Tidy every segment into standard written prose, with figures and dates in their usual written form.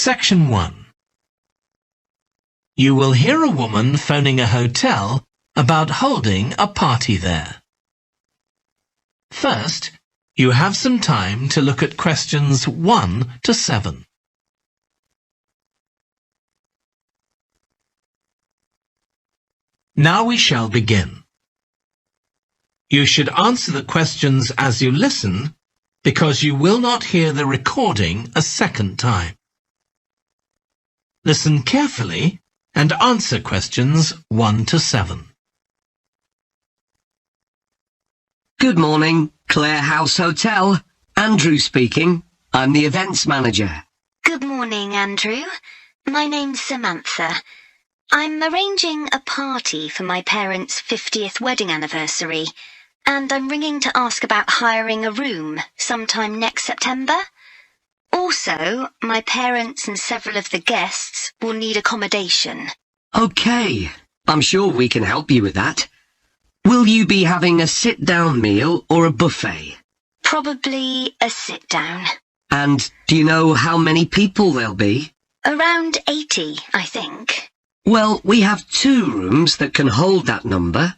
Section 1. You will hear a woman phoning a hotel about holding a party there. First, you have some time to look at questions 1 to 7. Now we shall begin. You should answer the questions as you listen, because you will not hear the recording a second time. Listen carefully and answer questions 1 to 7. Good morning, Clare House Hotel. Andrew speaking. I'm the events manager. Good morning, Andrew. My name's Samantha. I'm arranging a party for my parents' 50th wedding anniversary, and I'm ringing to ask about hiring a room sometime next September. Also, my parents and several of the guests will need accommodation. OK, I'm sure we can help you with that. Will you be having a sit-down meal or a buffet? Probably a sit-down. And do you know how many people there'll be? Around 80, I think. Well, we have 2 rooms that can hold that number.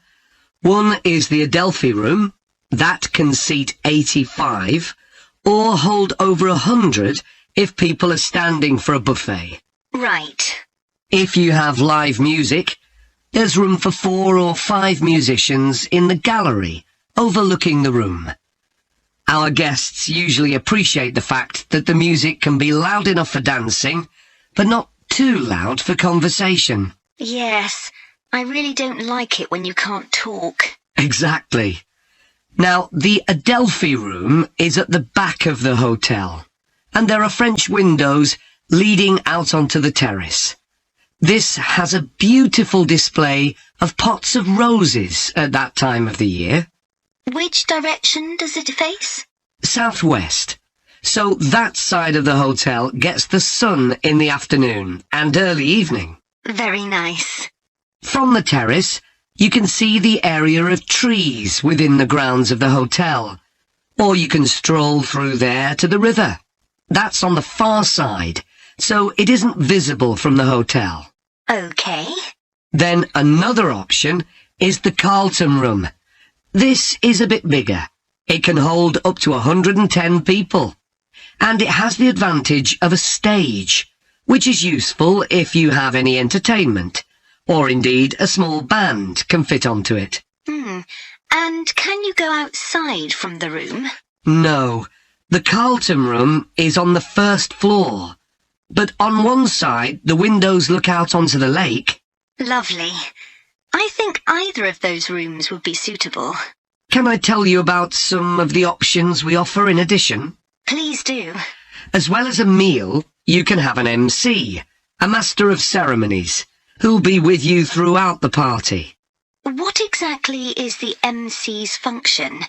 One is the Adelphi room. That can seat 85, or hold over 100 if people are standing for a buffet. Right. If you have live music, there's room for 4 or 5 musicians in the gallery overlooking the room. Our guests usually appreciate the fact that the music can be loud enough for dancing, but not too loud for conversation. Yes, I really don't like it when you can't talk. Exactly. Now, the Adelphi room is at the back of the hotel, and there are French windows leading out onto the terrace. This has a beautiful display of pots of roses at that time of the year. Which direction does it face? Southwest. So that side of the hotel gets the sun in the afternoon and early evening. Very nice. From the terrace, you can see the area of trees within the grounds of the hotel, or you can stroll through there to the river. That's on the far side, so it isn't visible from the hotel. OK. Then another option is the Carlton room. This is a bit bigger. It can hold up to 110 people, and it has the advantage of a stage, which is useful if you have any entertainment, or indeed a small band can fit onto it. And can you go outside from the room? No, the Carlton room is on the first floor, but on one side the windows look out onto the lake. Lovely. I think either of those rooms would be suitable. Can I tell you about some of the options we offer in addition? Please do. As well as a meal, you can have an MC, a master of ceremonies, who'll be with you throughout the party. What exactly is the MC's function?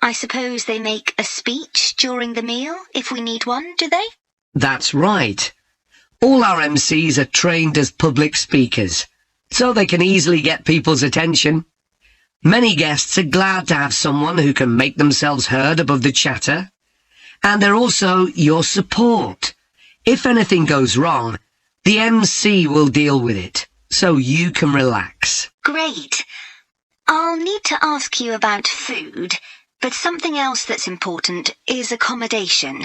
I suppose they make a speech during the meal, if we need one, do they? That's right. All our MCs are trained as public speakers, so they can easily get people's attention. Many guests are glad to have someone who can make themselves heard above the chatter. And they're also your support. If anything goes wrong, the MC will deal with it, so you can relax. Great. I'll need to ask you about food, but something else that's important is accommodation.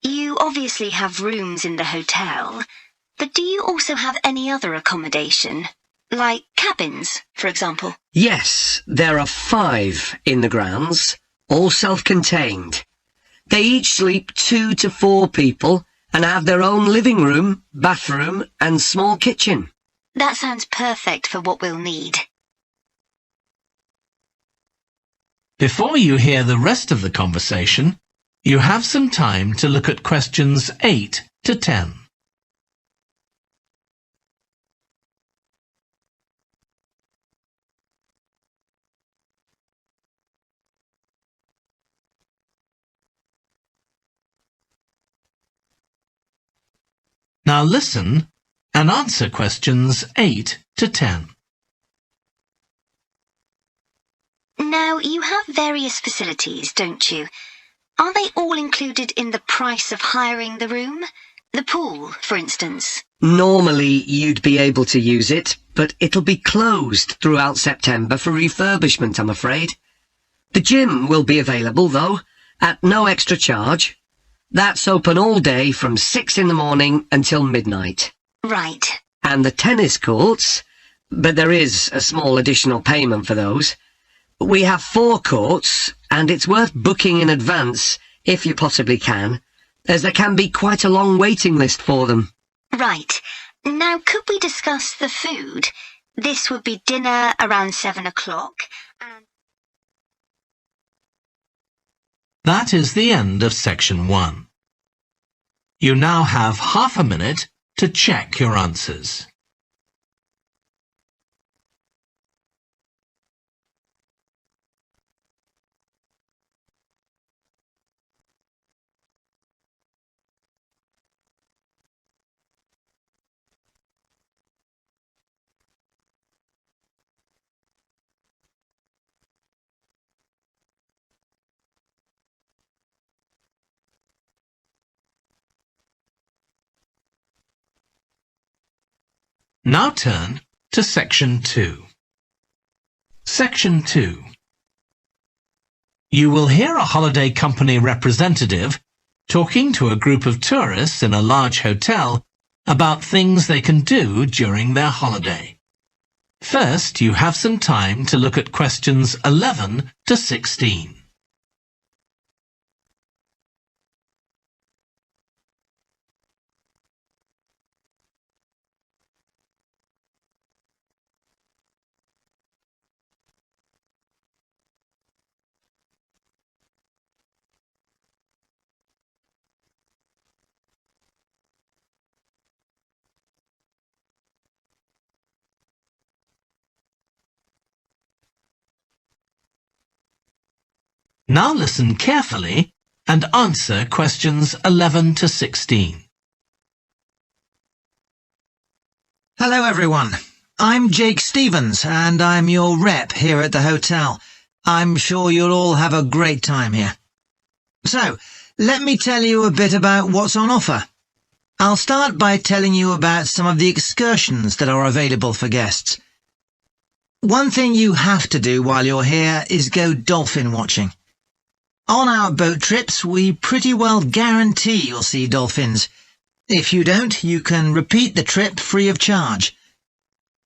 You obviously have rooms in the hotel, but do you also have any other accommodation? Like cabins, for example? Yes, there are 5 in the grounds, all self-contained. They each sleep 2 to 4 people and have their own living room, bathroom and small kitchen. That sounds perfect for what we'll need. Before you hear the rest of the conversation, you have some time to look at questions 8 to 10. Now listen and answer questions 8 to 10. Now, you have various facilities, don't you? Are they all included in the price of hiring the room? The pool, for instance. Normally you'd be able to use it, but it'll be closed throughout September for refurbishment, I'm afraid. The gym will be available, though, at no extra charge. That's open all day from 6 in the morning until midnight. Right. And the tennis courts, but there is a small additional payment for those. We have 4 courts, and it's worth booking in advance, if you possibly can, as there can be quite a long waiting list for them. Right. Now, could we discuss the food? This would be dinner around 7 o'clock, and... That is the end of section 1. You now have half a minute to check your answers. Now turn to Section 2. Section 2. You will hear a holiday company representative talking to a group of tourists in a large hotel about things they can do during their holiday. First, you have some time to look at questions 11 to 16. Now listen carefully and answer questions 11 to 16. Hello everyone. I'm Jake Stevens and I'm your rep here at the hotel. I'm sure you'll all have a great time here. So, let me tell you a bit about what's on offer. I'll start by telling you about some of the excursions that are available for guests. One thing you have to do while you're here is go dolphin watching. On our boat trips, we pretty well guarantee you'll see dolphins. If you don't, you can repeat the trip free of charge.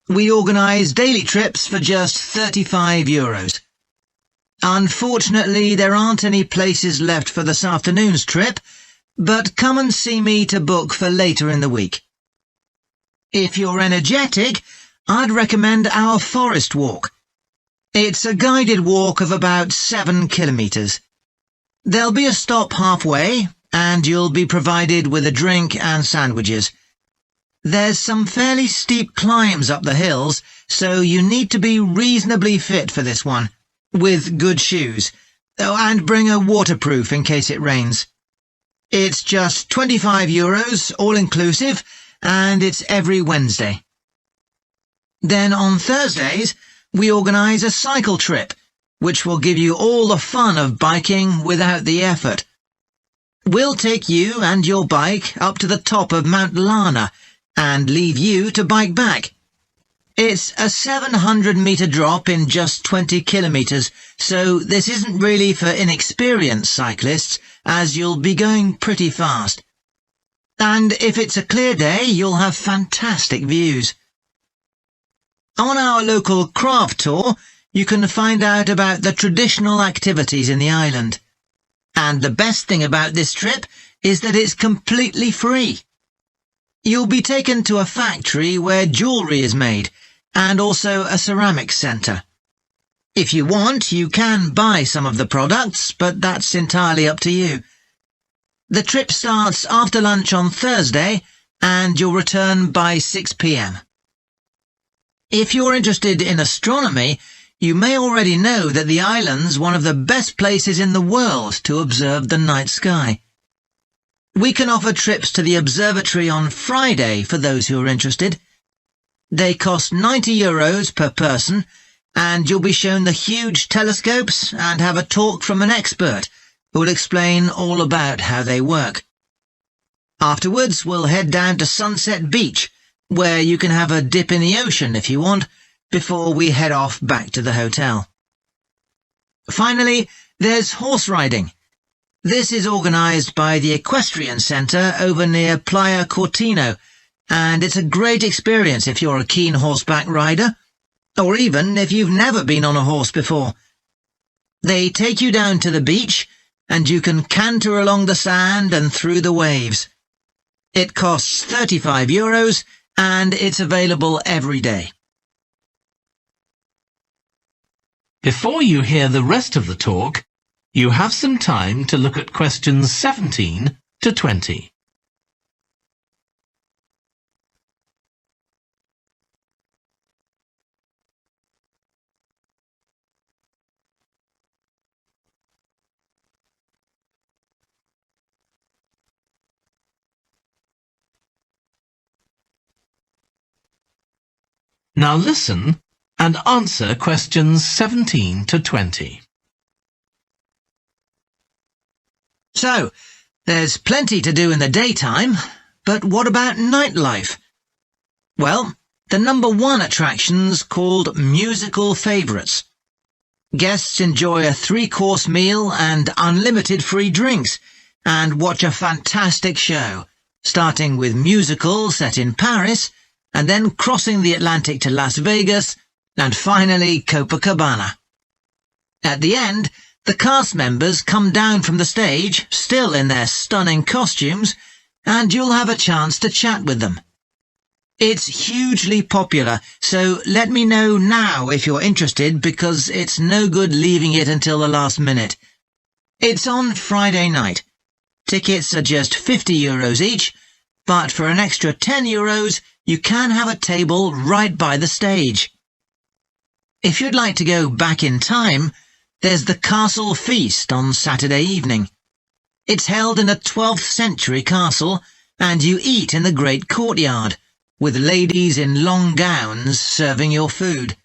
We organise daily trips for just €35. Unfortunately, there aren't any places left for this afternoon's trip, but come and see me to book for later in the week. If you're energetic, I'd recommend our forest walk. It's a guided walk of about 7 kilometres. There'll be a stop halfway, and you'll be provided with a drink and sandwiches. There's some fairly steep climbs up the hills, so you need to be reasonably fit for this one, with good shoes. Oh, and bring a waterproof in case it rains. It's just €25, all-inclusive, and it's every Wednesday. Then on Thursdays, we organise a cycle trip, which will give you all the fun of biking without the effort. We'll take you and your bike up to the top of Mount Lana and leave you to bike back. It's a 700-metre drop in just 20 kilometres, so this isn't really for inexperienced cyclists, as you'll be going pretty fast. And if it's a clear day, you'll have fantastic views. On our local craft tour, you can find out about the traditional activities in the island. And the best thing about this trip is that it's completely free. You'll be taken to a factory where jewellery is made, and also a ceramics centre. If you want, you can buy some of the products, but that's entirely up to you. The trip starts after lunch on Thursday, and you'll return by 6 p.m. If you're interested in astronomy, you may already know that the island's one of the best places in the world to observe the night sky. We can offer trips to the observatory on Friday for those who are interested. They cost €90 per person, and you'll be shown the huge telescopes and have a talk from an expert who will explain all about how they work. Afterwards, we'll head down to Sunset Beach, where you can have a dip in the ocean if you want, before we head off back to the hotel. Finally, there's horse riding. This is organised by the Equestrian Centre over near Playa Cortino, and it's a great experience if you're a keen horseback rider, or even if you've never been on a horse before. They take you down to the beach, and you can canter along the sand and through the waves. It costs €35, and it's available every day. Before you hear the rest of the talk, you have some time to look at questions 17 to 20. Now listen and answer questions 17 to 20. So, there's plenty to do in the daytime, but what about nightlife? Well, the number one attraction's called Musical Favourites. Guests enjoy a 3-course meal and unlimited free drinks, and watch a fantastic show, starting with musicals set in Paris, and then crossing the Atlantic to Las Vegas, and finally Copacabana. At the end, the cast members come down from the stage, still in their stunning costumes, and you'll have a chance to chat with them. It's hugely popular, so let me know now if you're interested, because it's no good leaving it until the last minute. It's on Friday night. Tickets are just €50 each, but for an extra €10, you can have a table right by the stage. If you'd like to go back in time, there's the Castle Feast on Saturday evening. It's held in a 12th century castle, and you eat in the great courtyard, with ladies in long gowns serving your food.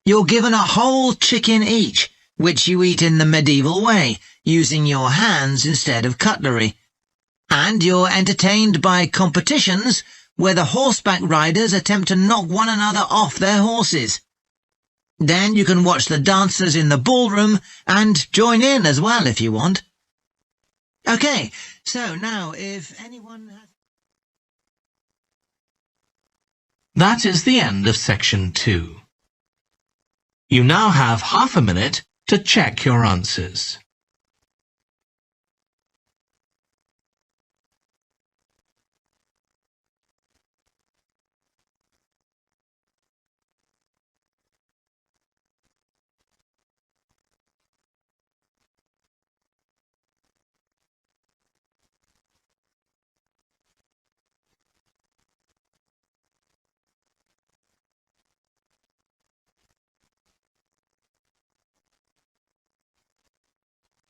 You're given a whole chicken each, which you eat in the medieval way, using your hands instead of cutlery. And you're entertained by competitions where the horseback riders attempt to knock one another off their horses. Then you can watch the dancers in the ballroom and join in as well if you want. Okay, so now if anyone has... That is the end of section 2. You now have half a minute to check your answers.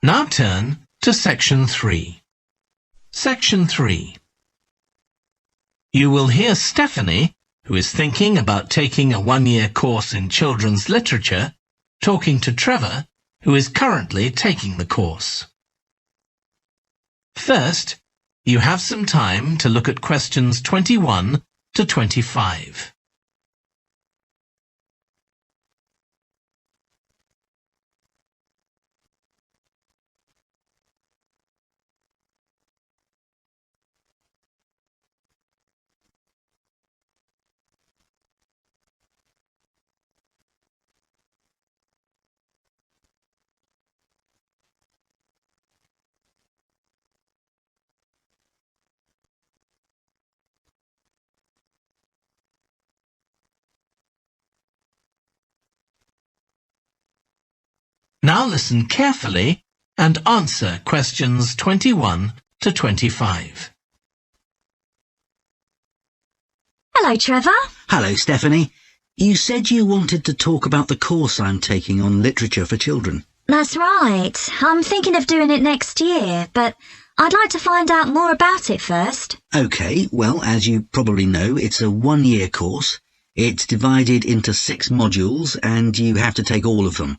Now turn to Section 3. Section 3. You will hear Stephanie, who is thinking about taking a 1-year course in children's literature, talking to Trevor, who is currently taking the course. First, you have some time to look at questions 21 to 25. Now listen carefully and answer questions 21 to 25. Hello, Trevor. Hello, Stephanie. You said you wanted to talk about the course I'm taking on literature for children. That's right. I'm thinking of doing it next year, but I'd like to find out more about it first. OK, well, as you probably know, it's a 1-year course. It's divided into 6 modules, and you have to take all of them.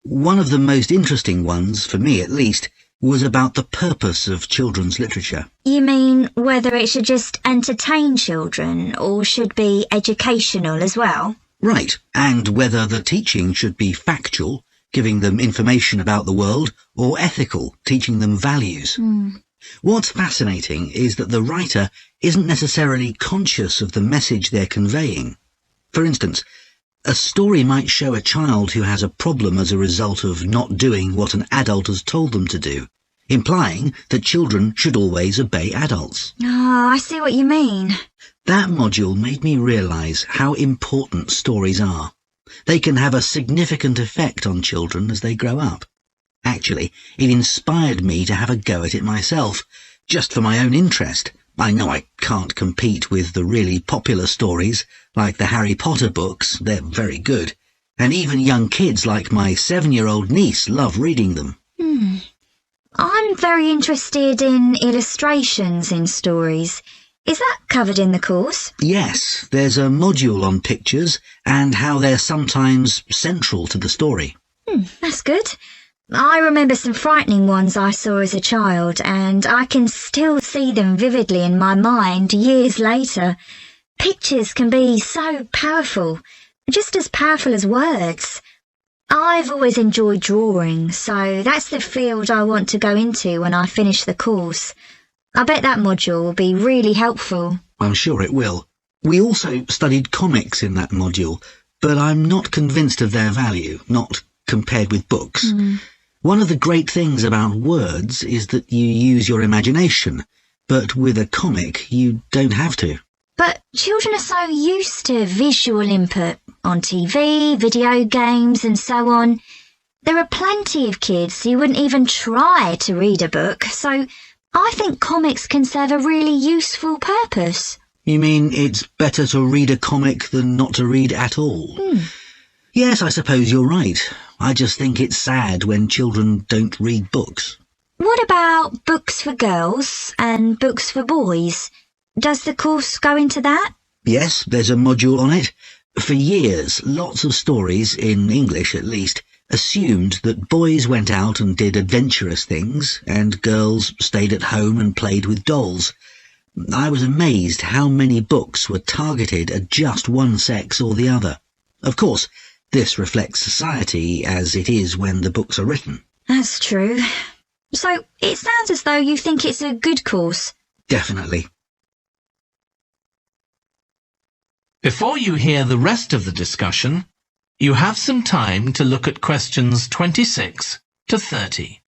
One of the most interesting ones, for me at least, was about the purpose of children's literature. You mean whether it should just entertain children or should be educational as well? Right, and whether the teaching should be factual, giving them information about the world, or ethical, teaching them values. What's fascinating is that the writer isn't necessarily conscious of the message they're conveying. For instance, a story might show a child who has a problem as a result of not doing what an adult has told them to do, implying that children should always obey adults. Oh, I see what you mean. That module made me realise how important stories are. They can have a significant effect on children as they grow up. Actually, it inspired me to have a go at it myself, just for my own interest. I know I can't compete with the really popular stories, like the Harry Potter books. They're very good. And even young kids like my 7-year-old niece love reading them. I'm very interested in illustrations in stories. Is that covered in the course? Yes, there's a module on pictures and how they're sometimes central to the story. That's good. I remember some frightening ones I saw as a child, and I can still see them vividly in my mind years later. Pictures can be so powerful, just as powerful as words. I've always enjoyed drawing, so that's the field I want to go into when I finish the course. I bet that module will be really helpful. I'm sure it will. We also studied comics in that module, but I'm not convinced of their value, not compared with books. One of the great things about words is that you use your imagination, but with a comic you don't have to. But children are so used to visual input on TV, video games and so on. There are plenty of kids who wouldn't even try to read a book, so I think comics can serve a really useful purpose. You mean it's better to read a comic than not to read at all? Yes, I suppose you're right. I just think it's sad when children don't read books. What about books for girls and books for boys? Does the course go into that? Yes, there's a module on it. For years, lots of stories, in English at least, assumed that boys went out and did adventurous things, and girls stayed at home and played with dolls. I was amazed how many books were targeted at just one sex or the other. Of course, this reflects society as it is when the books are written. That's true. So it sounds as though you think it's a good course. Definitely. Before you hear the rest of the discussion, you have some time to look at questions 26 to 30.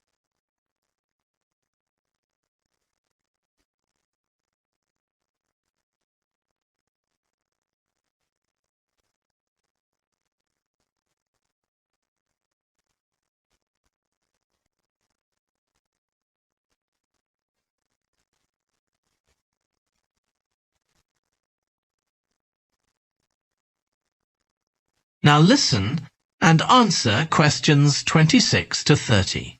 Now listen and answer questions 26 to 30.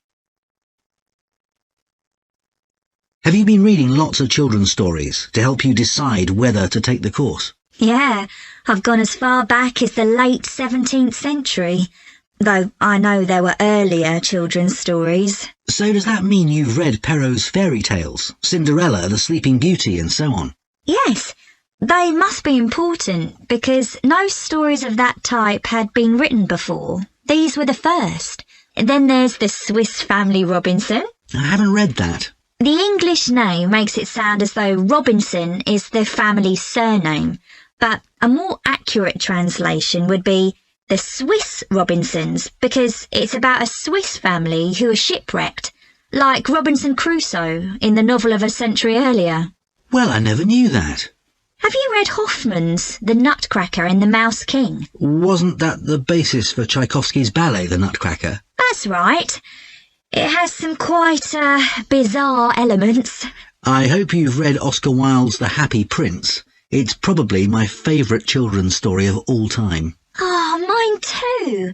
Have you been reading lots of children's stories to help you decide whether to take the course? Yeah, I've gone as far back as the late 17th century, though I know there were earlier children's stories. So does that mean you've read Perrault's fairy tales, Cinderella, the Sleeping Beauty, and so on? Yes, they must be important because no stories of that type had been written before. These were the first. Then there's the Swiss Family Robinson. I haven't read that. The English name makes it sound as though Robinson is the family's surname, but a more accurate translation would be the Swiss Robinsons, because it's about a Swiss family who are shipwrecked, like Robinson Crusoe in the novel of a century earlier. Well, I never knew that. Have you read Hoffmann's The Nutcracker and the Mouse King? Wasn't that the basis for Tchaikovsky's ballet, The Nutcracker? That's right. It has some quite bizarre elements. I hope you've read Oscar Wilde's The Happy Prince. It's probably my favourite children's story of all time. Oh, mine too.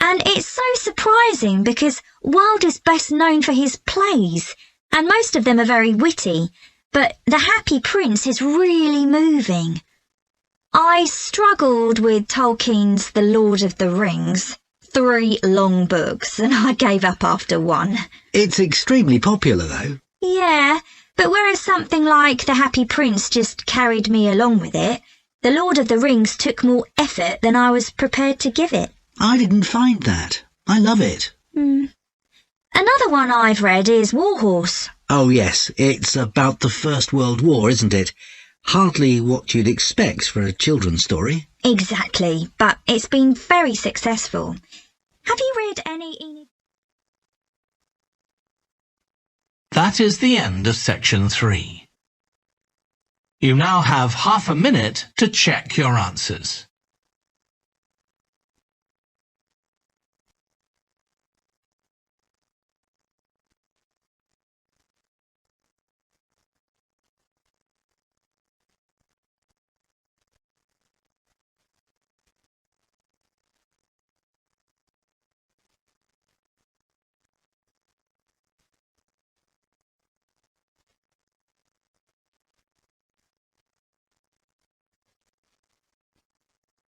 And it's so surprising because Wilde is best known for his plays, and most of them are very witty. But The Happy Prince is really moving. I struggled with Tolkien's The Lord of the Rings. 3 long books, and I gave up after 1. It's extremely popular, though. Yeah, but whereas something like The Happy Prince just carried me along with it, The Lord of the Rings took more effort than I was prepared to give it. I didn't find that. I love it. Another one I've read is Warhorse. Oh, yes, it's about the First World War, isn't it? Hardly what you'd expect for a children's story. Exactly, but it's been very successful. Have you read any... That is the end of section 3. You now have half a minute to check your answers.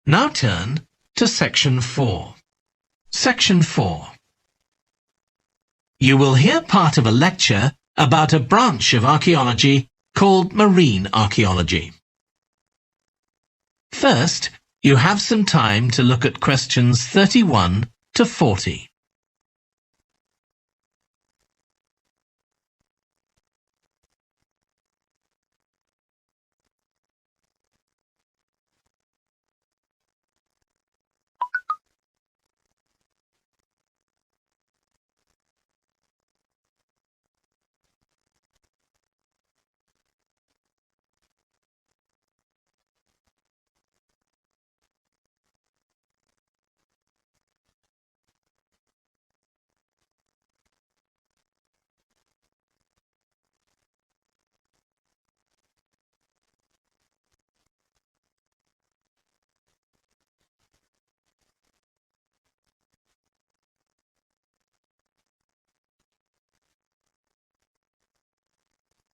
Now turn to section 4. Section 4. You will hear part of a lecture about a branch of archaeology called marine archaeology. First, you have some time to look at questions 31 to 40.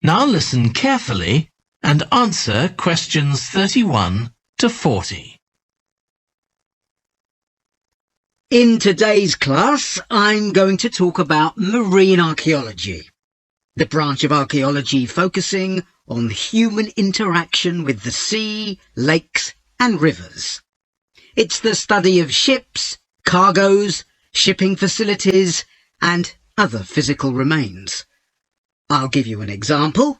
Now listen carefully and answer questions 31 to 40. In today's class, I'm going to talk about marine archaeology, the branch of archaeology focusing on human interaction with the sea, lakes, and rivers. It's the study of ships, cargoes, shipping facilities, and other physical remains. I'll give you an example,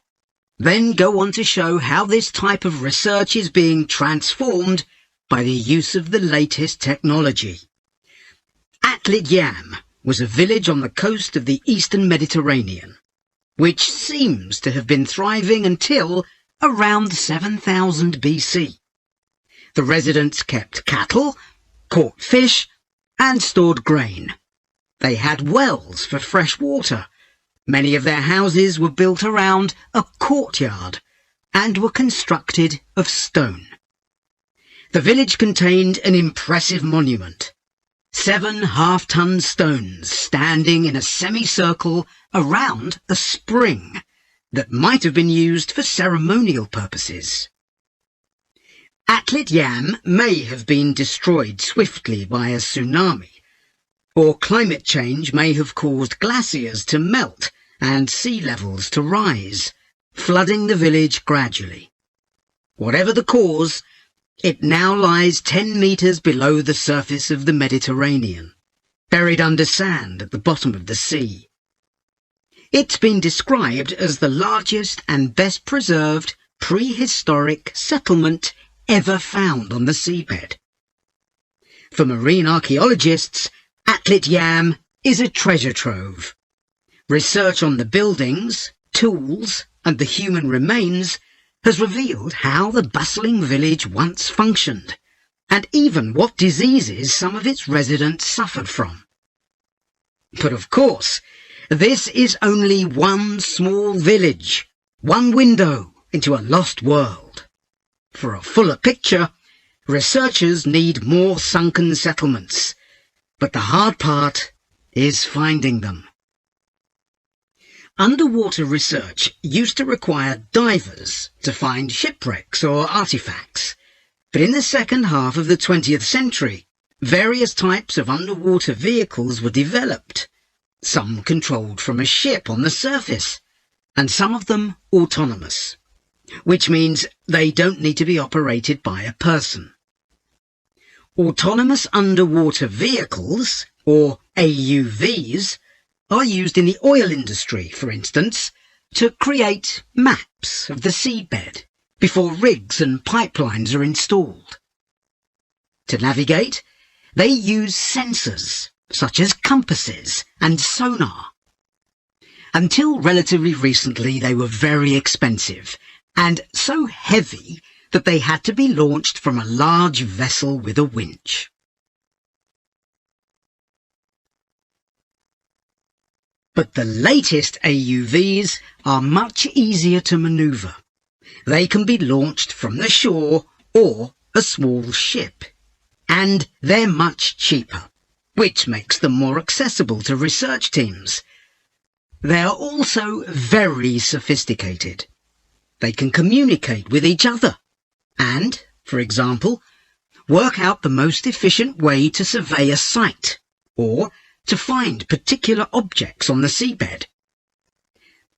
then go on to show how this type of research is being transformed by the use of the latest technology. Ielts was a village on the coast of the eastern Mediterranean, which seems to have been thriving until around 7000 BC. The residents kept cattle, caught fish, and stored grain. They had wells for fresh water. Many of their houses were built around a courtyard and were constructed of stone. The village contained an impressive monument, 7 half-ton stones standing in a semicircle around a spring that might have been used for ceremonial purposes. Ielts may have been destroyed swiftly by a tsunami, or climate change may have caused glaciers to melt and sea levels to rise, flooding the village gradually. Whatever the cause, it now lies 10 meters below the surface of the Mediterranean, buried under sand at the bottom of the sea. It's been described as the largest and best preserved prehistoric settlement ever found on the seabed. For marine archaeologists, Ielts is a treasure trove. Research on the buildings, tools, and the human remains has revealed how the bustling village once functioned, and even what diseases some of its residents suffered from. But of course, this is only one small village, one window into a lost world. For a fuller picture, researchers need more sunken settlements, but the hard part is finding them. Underwater research used to require divers to find shipwrecks or artifacts, but in the second half of the 20th century, various types of underwater vehicles were developed, some controlled from a ship on the surface, and some of them autonomous, which means they don't need to be operated by a person. Autonomous underwater vehicles, or AUVs, are used in the oil industry, for instance, to create maps of the seabed before rigs and pipelines are installed. To navigate, they use sensors, such as compasses and sonar. Until relatively recently, they were very expensive and so heavy that they had to be launched from a large vessel with a winch. But the latest AUVs are much easier to maneuver. They can be launched from the shore or a small ship, and they're much cheaper, which makes them more accessible to research teams. They are also very sophisticated. They can communicate with each other and, for example, work out the most efficient way to survey a site or to find particular objects on the seabed.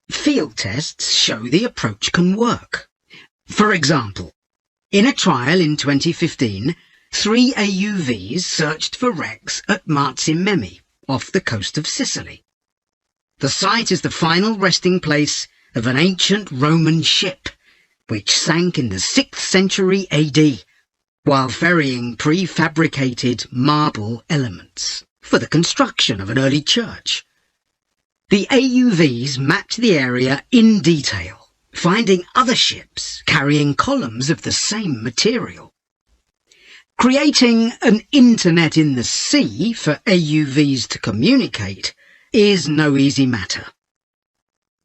Field tests show the approach can work. For example, in a trial in 2015, 3 AUVs searched for wrecks at Marzi off the coast of Sicily. The site is the final resting place of an ancient Roman ship, which sank in the 6th century AD, while ferrying prefabricated marble elements for the construction of an early church. The AUVs mapped the area in detail, finding other ships carrying columns of the same material. Creating an internet in the sea for AUVs to communicate is no easy matter.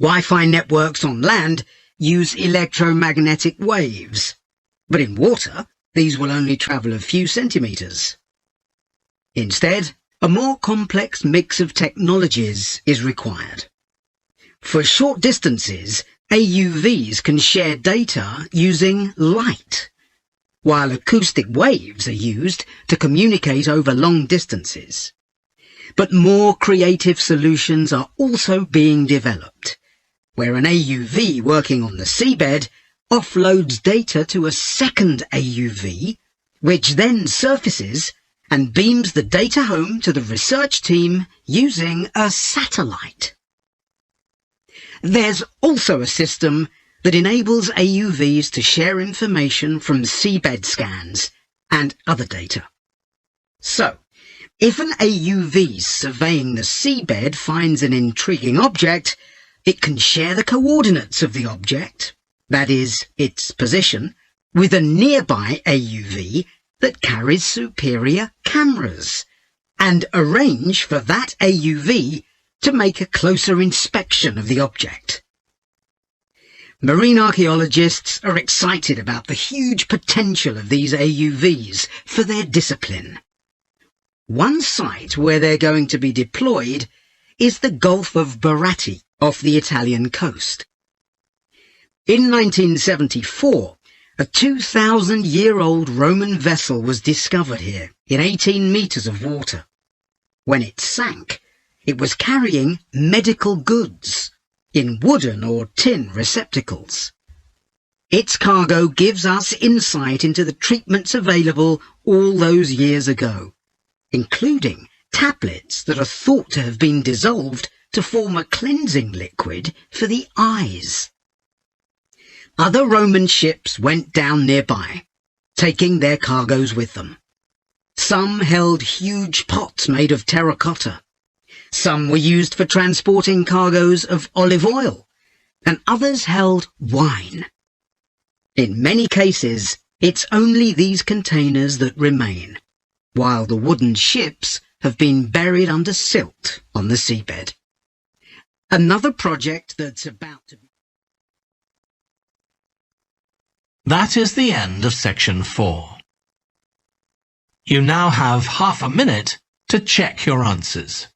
Wi-Fi networks on land use electromagnetic waves, but in water, these will only travel a few centimeters. Instead, a more complex mix of technologies is required. For short distances, AUVs can share data using light, while acoustic waves are used to communicate over long distances. But more creative solutions are also being developed, where an AUV working on the seabed offloads data to a second AUV, which then surfaces and beams the data home to the research team using a satellite. There's also a system that enables AUVs to share information from seabed scans and other data. So, if an AUV surveying the seabed finds an intriguing object, it can share the coordinates of the object, that is, its position, with a nearby AUV that carries superior cameras, and arrange for that AUV to make a closer inspection of the object. Marine archaeologists are excited about the huge potential of these AUVs for their discipline. One site where they're going to be deployed is the Gulf of Baratti off the Italian coast. In 1974, a 2,000-year-old Roman vessel was discovered here in 18 meters of water. When it sank, it was carrying medical goods in wooden or tin receptacles. Its cargo gives us insight into the treatments available all those years ago, including tablets that are thought to have been dissolved to form a cleansing liquid for the eyes. Other Roman ships went down nearby, taking their cargoes with them. Some held huge pots made of terracotta. Some were used for transporting cargoes of olive oil, and others held wine. In many cases, it's only these containers that remain, while the wooden ships have been buried under silt on the seabed. Another project that's about to be... That is the end of section 4. You now have half a minute to check your answers.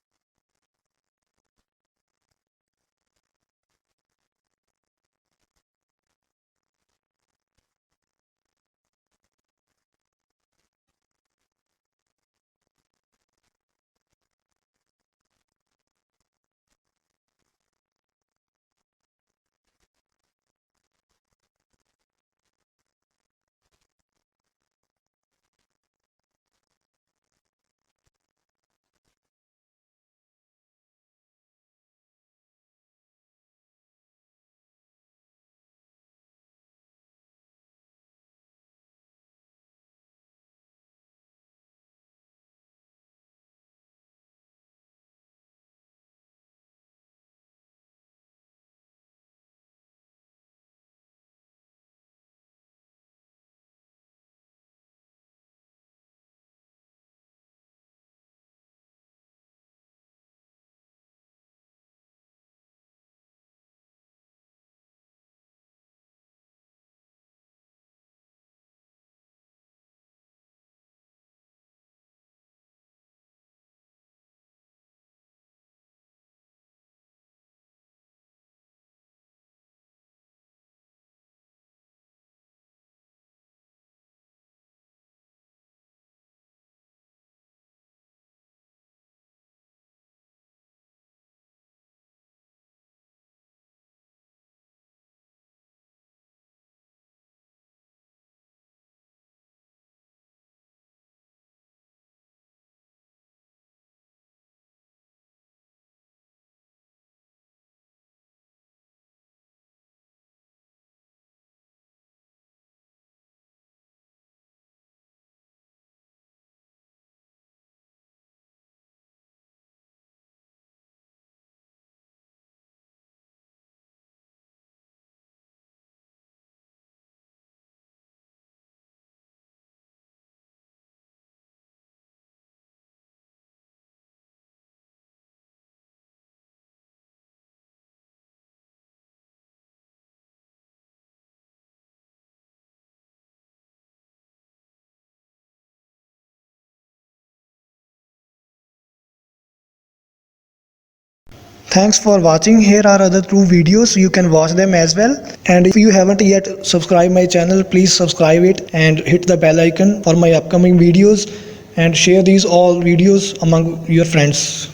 Thanks for watching. Here are other 2 videos. You can watch them as well. And if you haven't yet subscribed my channel, please subscribe it and hit the bell icon for my upcoming videos, and share these all videos among your friends.